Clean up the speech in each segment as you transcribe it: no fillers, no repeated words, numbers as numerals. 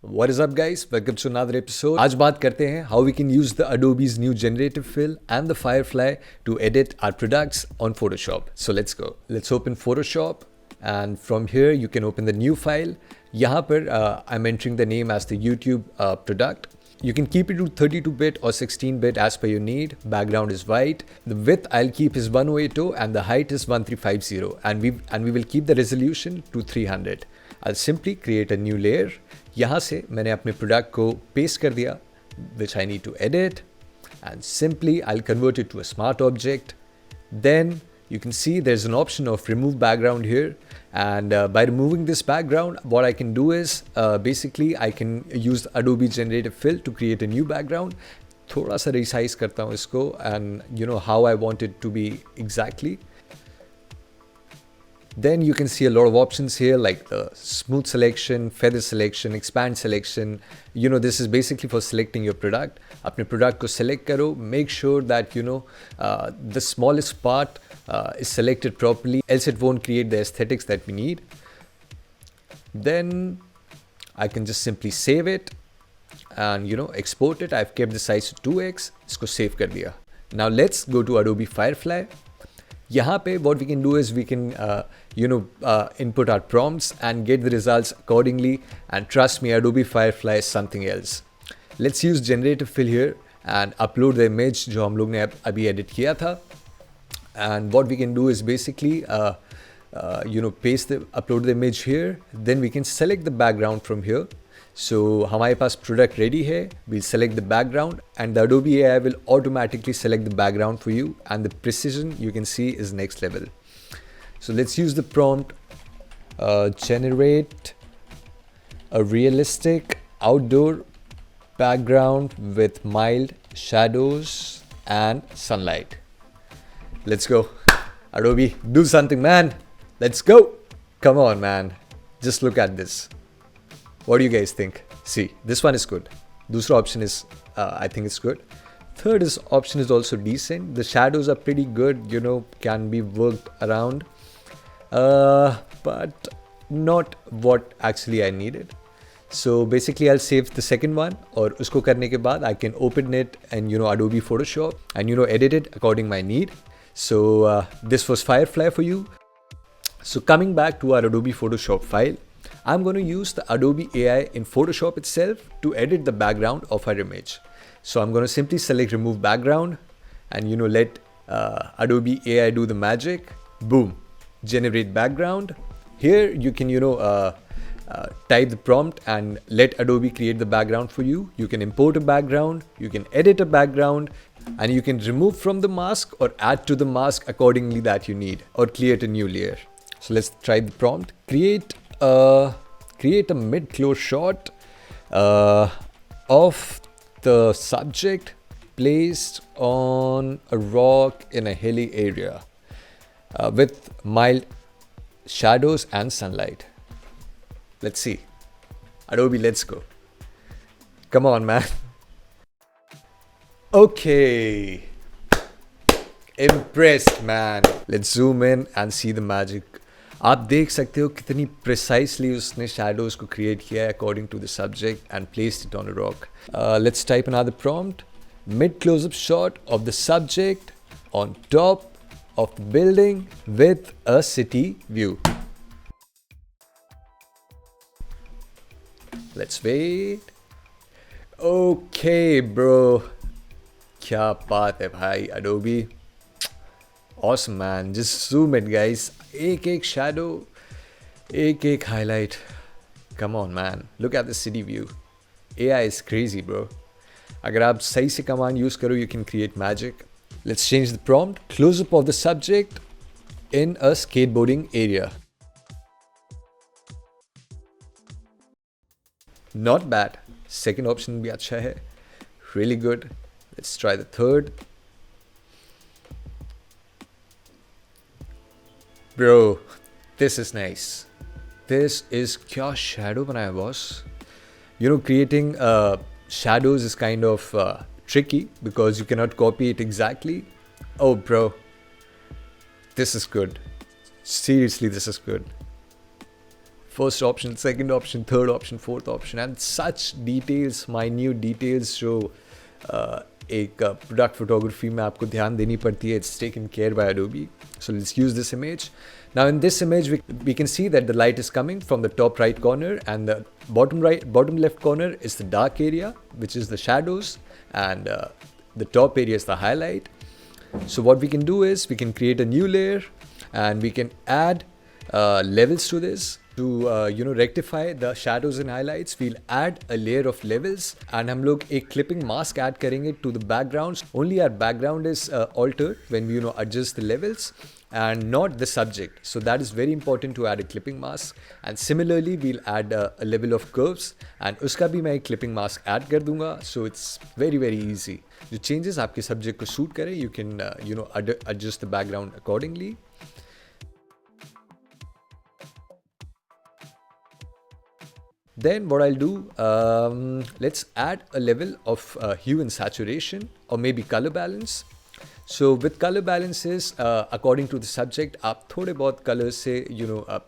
What is up guys? Welcome to another episode. आज बात करते हैं how we can use the Adobe's new Generative fill and the Firefly to edit our products on Photoshop. So let's go. Let's open Photoshop and from here you can open the new file. यहाँ पर I'm entering the name as the YouTube product. You can keep it to 32-bit or 16-bit as per your need. Background is white. The width I'll keep is 1080 and the height is 1350 and we will keep the resolution to 300. I'll simply create a new layer. यहाँ से मैंने अपने product को paste कर दिया which I need to edit and simply I'll convert it to a smart object. Then you can see there's an option of remove background here, and by removing this background what I can do is basically I can use Adobe Generative fill to create a new background. थोड़ा सा resize करता हूँ इसको and you know how I want it to be exactly. Then you can see a lot of options here like the smooth selection, feather selection, expand selection. You know, this is basically for selecting your product. अपने product को select करो. Make sure that you know the smallest part is selected properly, else it won't create the aesthetics that we need. Then I can just simply save it and you know export it. I've kept the size to 2x. इसको save कर दिया. Now let's go to Adobe Firefly. यहाँ पे what we can do is we can input our prompts and get the results accordingly, and trust me, Adobe Firefly is something else. Let's use Generative fill here and upload the image जो हम लोग ने अभी edit किया था. And what we can do is basically upload the image here. Then we can select the background from here. So हमारे पास product ready है. We'll select the background and the Adobe AI will automatically select the background for you, and the precision you can see is next level. So let's use the prompt generate a realistic outdoor background with mild shadows and sunlight. Let's go. Adobe, do something, man. Let's go. Come on, man. Just look at this. What do you guys think? See, this one is good. Dusra option is, I think it's good. Third option is also decent. The shadows are pretty good, you know, can be worked around. But not what actually I needed. So basically I'll save the second one, और उसको करने के बाद I can open it and you know Adobe Photoshop and you know edit it according my need. So this was Firefly for you. So coming back to our Adobe Photoshop file, I'm going to use the Adobe AI in Photoshop itself to edit the background of our image. So I'm going to simply select remove background and you know let Adobe AI do the magic. Boom, generate background. Here you can you know type the prompt and let Adobe create the background for you. You can import a background, you can edit a background, and you can remove from the mask or add to the mask accordingly that you need, or create a new layer. So let's try the prompt. Create a mid-close shot of the subject placed on a rock in a hilly area with mild shadows and sunlight. Let's see. Adobe, let's go. Come on, man. Okay. Impressed, man. Let's zoom in and see the magic. आप देख सकते हो कितनी precisely उसने shadows को create किया है according to the subject and placed it on a rock. Let's type another prompt. Mid close-up shot of the subject on top of the building with a city view. Let's wait. Okay, bro. क्या बात है भाई Adobe. Awesome, man. Just zoom in, guys. एक shadow, एक highlight. Come on, man. Look at the city view. AI is crazy, bro. अगर आप सही से command use करो, you can create magic. Let's change the prompt. Close up of the subject in a skateboarding area. Not bad. Second option भी अच्छा है. Really good. Let's try the third. Bro, this is nice. This is क्या shadow बनाया boss. You know, creating shadows is kind of tricky because you cannot copy it exactly. Oh, bro, this is good. Seriously, this is good. first option, second option, third option, fourth option, and such details, minute details जो एक product photography में आपको ध्यान देनी पड़ती है. It's taken care by Adobe. So let's use this image. Now in this image we can see that the light is coming from the top right corner, and the bottom left corner is the dark area, which is the shadows, and the top area is the highlight. So what we can do is we can create a new layer, and we can add levels to this to rectify the shadows and highlights. We'll add a layer of levels, and हम लोग एक clipping mask add करेंगे to the backgrounds. Only our background is altered when we adjust the levels, and not the subject. So that is very important to add a clipping mask. And similarly we'll add a level of curves, and उसका भी मैं एक clipping mask add कर दूंगा. So it's very easy. जो changes आपके subject को suit करे, you can adjust the background accordingly. Then what I'll do, let's add a level of hue and saturation, or maybe color balance. So with color balances, according to the subject, आप थोड़े बहुत colors से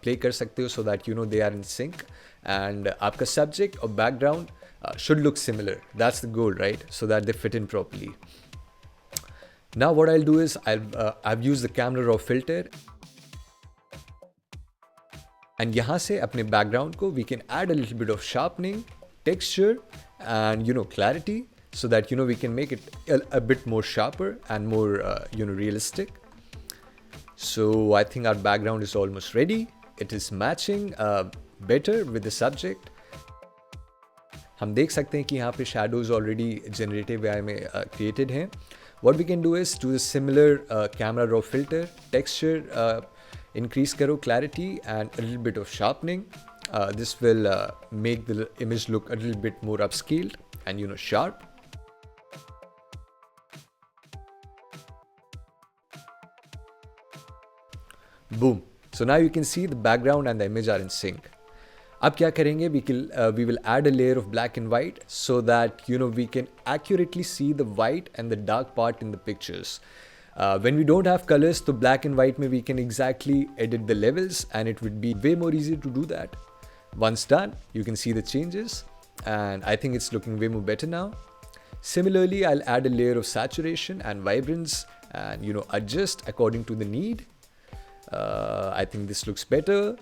play कर सकते हो, so that they are in sync, and आपका subject or background should look similar. That's the goal, right? So that they fit in properly. Now what I'll do is I've used the camera raw filter, and यहाँ से अपने background को we can add a little bit of sharpening, texture, and clarity, so that we can make it a bit more sharper and more realistic. So I think our background is almost ready. It is matching better with the subject. हम देख सकते हैं कि यहाँ पे shadows already generative AI में created हैं. What we can do is do a similar camera raw filter, texture, increase karo clarity, and a little bit of sharpening. This will make the image look a little bit more upscaled and sharp. Boom. So now you can see the background and the image are in sync. अब क्या करेंगे, we will add a layer of black and white, so that we can accurately see the white and the dark part in the pictures. When we don't have colors, the black and white we can exactly edit the levels, and it would be way more easy to do that. Once done, you can see the changes, and I think it's looking way more better now. Similarly, I'll add a layer of saturation and vibrance, and adjust according to the need. I think this looks better.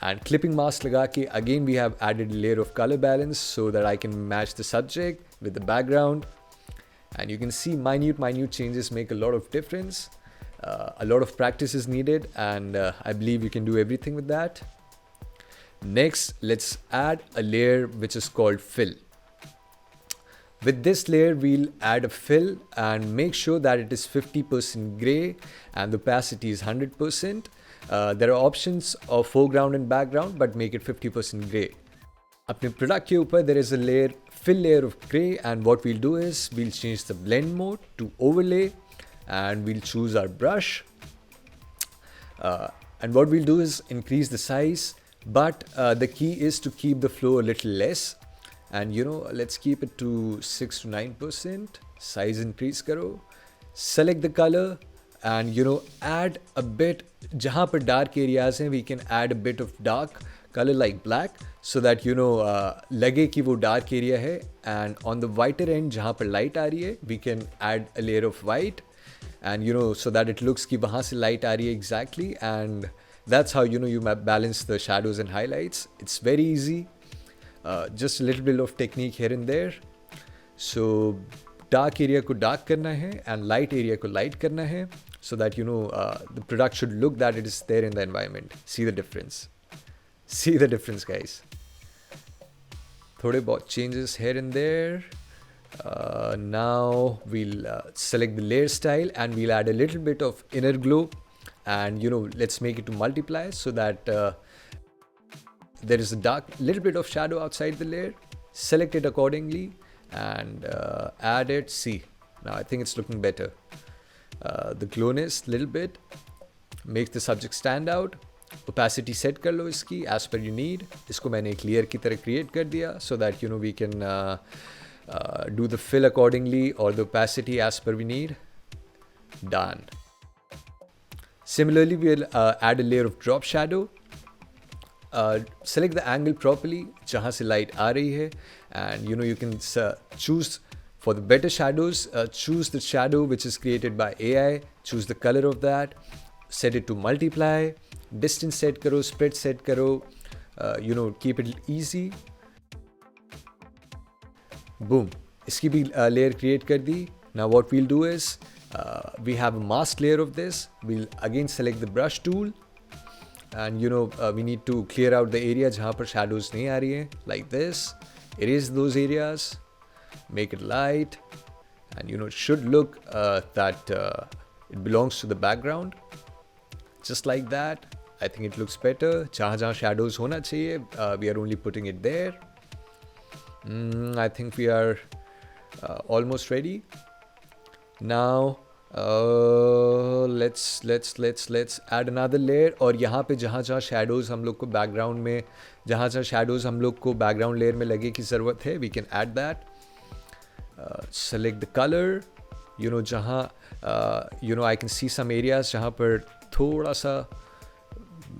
And clipping mask laga ke again we have added a layer of color balance, so that I can match the subject with the background. And you can see minute changes make a lot of difference. A lot of practice is needed, and I believe you can do everything with that. Next, let's add a layer which is called fill. With this layer, we'll add a fill and make sure that it is 50% gray and the opacity is 100%. There are options of foreground and background, but make it 50% gray. अपने product के ऊपर there is a layer, fill layer of gray, and what we'll do is we'll change the blend mode to overlay, and we'll choose our brush. And what we'll do is increase the size, but the key is to keep the flow a little less. And let's keep it to 6 to 9%. Size increase karo. Select the color, and add a bit. जहाँ पर dark areas हैं, we can add a bit of dark color like black, so that लगे कि वो dark area है. And on the whiter end जहाँ पर light आ रही है, we can add a layer of white, and so that it looks कि वहाँ से light आ रही है exactly. And that's how you balance the shadows and highlights. It's very easy. Just a little bit of technique here and there. So dark area को dark करना है, and light area को light करना है, so that the product should look that it is there in the environment. See the difference. See the difference, guys. थोड़े बहुत changes here and there. Now we'll select the layer style, and we'll add a little bit of inner glow, and let's make it to multiply, so that there is a little bit of shadow outside the layer. Select it accordingly and add it. See, now I think it's looking better. The glowness little bit makes the subject stand out. Opacity set कर लो इसकी as per you need. इसको मैंने एक layer की तरह create कर दिया, so that we can do the fill accordingly, or the opacity as per we need. Done. Similarly, we'll add a layer of drop shadow. select the angle properly जहाँ से light आ रही है, and you can choose for the better shadows. Choose the shadow which is created by AI. Choose the color of that. Set it to multiply. Distance set करो, spread set करो. Keep it easy. Boom. इसकी भी layer create कर दी. Now what we'll do is we have a mask layer of this. We'll again select the brush tool. And we need to clear out the area जहाँ पर shadows नहीं आ रही हैं, like this. Erase those areas, make it light, and it should look that it belongs to the background, just like that. I think it looks better. जहाँ shadows होना चाहिए, we are only putting it there. I think we are almost ready. Now let's add another layer. और यहाँ पे जहाँ shadows हम लोग को background में, जहाँ shadows हम लोग को background layer में लगे की ज़रूरत है, we can add that. Select the color. जहाँ I can see some areas जहाँ पर थोड़ा सा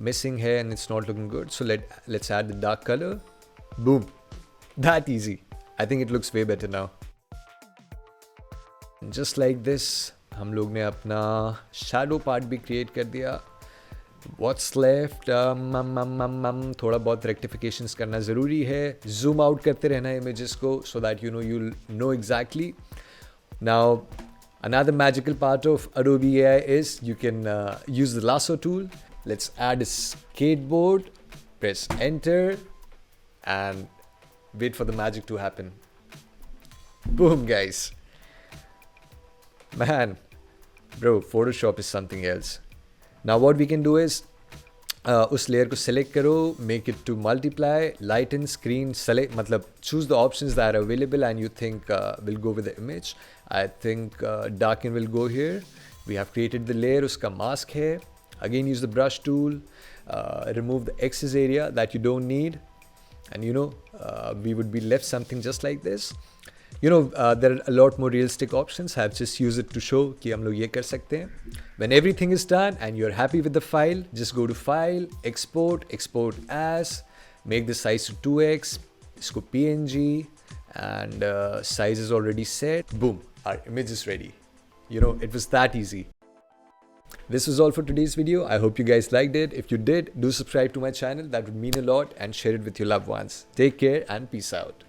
missing है and it's not looking good. So let's add the dark color. Boom. That easy. I think it looks way better now. Just like this, हम लोग ने अपना shadow part भी create कर दिया. What's left? थोड़ा बहुत rectifications करना ज़रूरी है. Zoom out करते रहना images को so that you'll know exactly. Now, another magical part of Adobe AI is you can use the lasso tool. Let's add a skateboard. Press enter and wait for the magic to happen. Boom, guys. Man, bro, Photoshop is something else. Now what we can do is उस layer को select करो, make it to multiply, lighten, screen, select, मतलब choose the options that are available and you think will go with the image. I think darken will go here. We have created the layer, उसका mask है. Again use the brush tool, remove the excess area that you don't need, and we would be left something just like this. There are a lot more realistic options. I've just used it to show कि हम लोग ये कर सकते हैं. When everything is done and you're happy with the file, just go to File, Export, Export As, make the size to 2x, इसको PNG, and size is already set. Boom, our image is ready. It was that easy. This was all for today's video. I hope you guys liked it. If you did, do subscribe to my channel. That would mean a lot, and share it with your loved ones. Take care and peace out.